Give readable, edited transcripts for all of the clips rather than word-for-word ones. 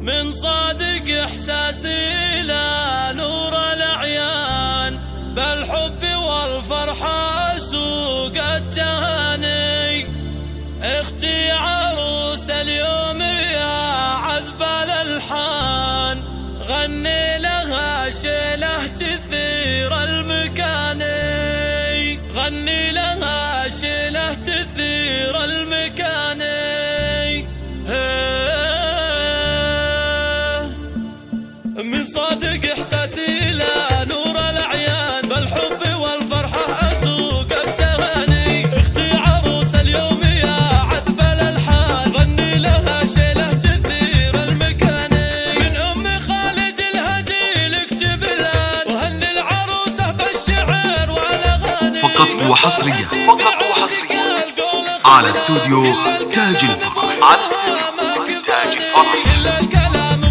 من صادق إحساسي لا نور الأعيان، بالحب والفرحة سوق التهاني. اختي عروس اليوم يا عذب الألحان، غني لها شيله تثير المكاني، غني لها شيله تثير المكاني. من صادق إحساسي لا نور الأعيان، بالحب والفرحة أسوق التهاني. اختي عروس اليوم يا عذب الألحان، غني لها شيله تثير المكاني. من أم خالد الهدي لكتب الآن، وهني العروسة بالشعر والأغاني. فقط وحصريا على استوديو تاج الفرح،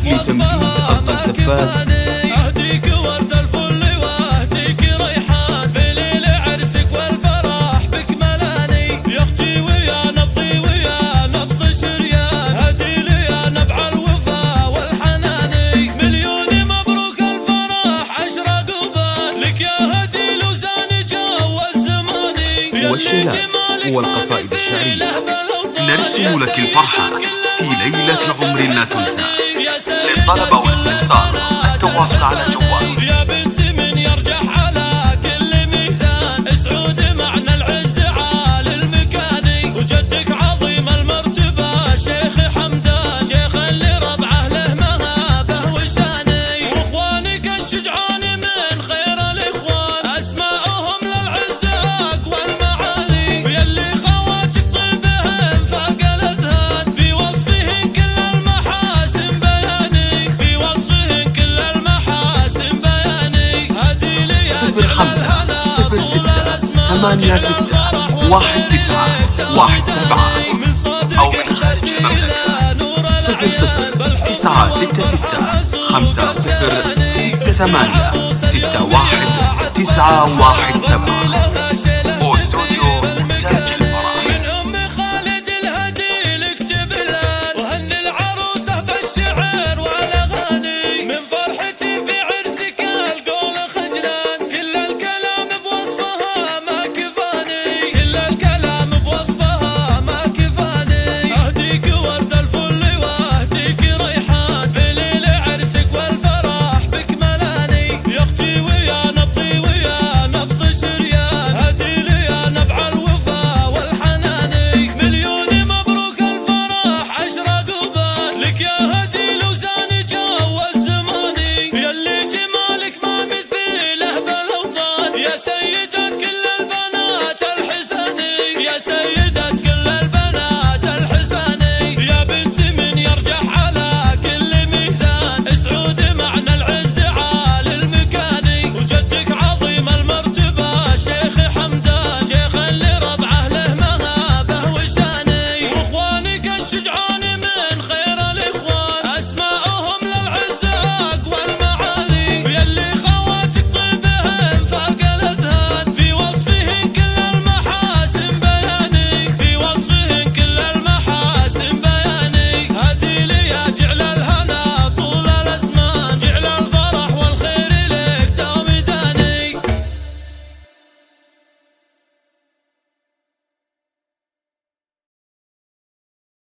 لتمديد أرض الزباد. أهديك ورد الفل وأهديك ريحان، بليل عرسك والفرح بك ملاني. يا أختي ويا نبضي ويا نبض شريان، هدي لي يا نبع الوفا والحناني. مليون مبروك الفرح أشرق وبان، لك يا هدي لوزان جو الزماني. والشيلات والقصائد الشعرية نرسم لك الفرحة في ليلة عمر لا تنسى. للطلب أو الاستفسار التواصل على جوال. يا بنت من يرجح على كل ميزان، اسعود معنى العز عالي المكاني. وجدك عظيم المرتبة شيخ حمدان، شيخ اللي ربعه له مهابه وشاني. واخوانك الشجعان من خير الاخوان، اسماءهم للعز اقوى المعاني. ويلي خواتك طيبهم فاق الاذهان، في وصفهن كل المحاسن بياني، في وصفهن كل المحاسن بياني. هدي لي 05 06 86 19 17 أو من خارج المملكة 00 966 50 68 61 917.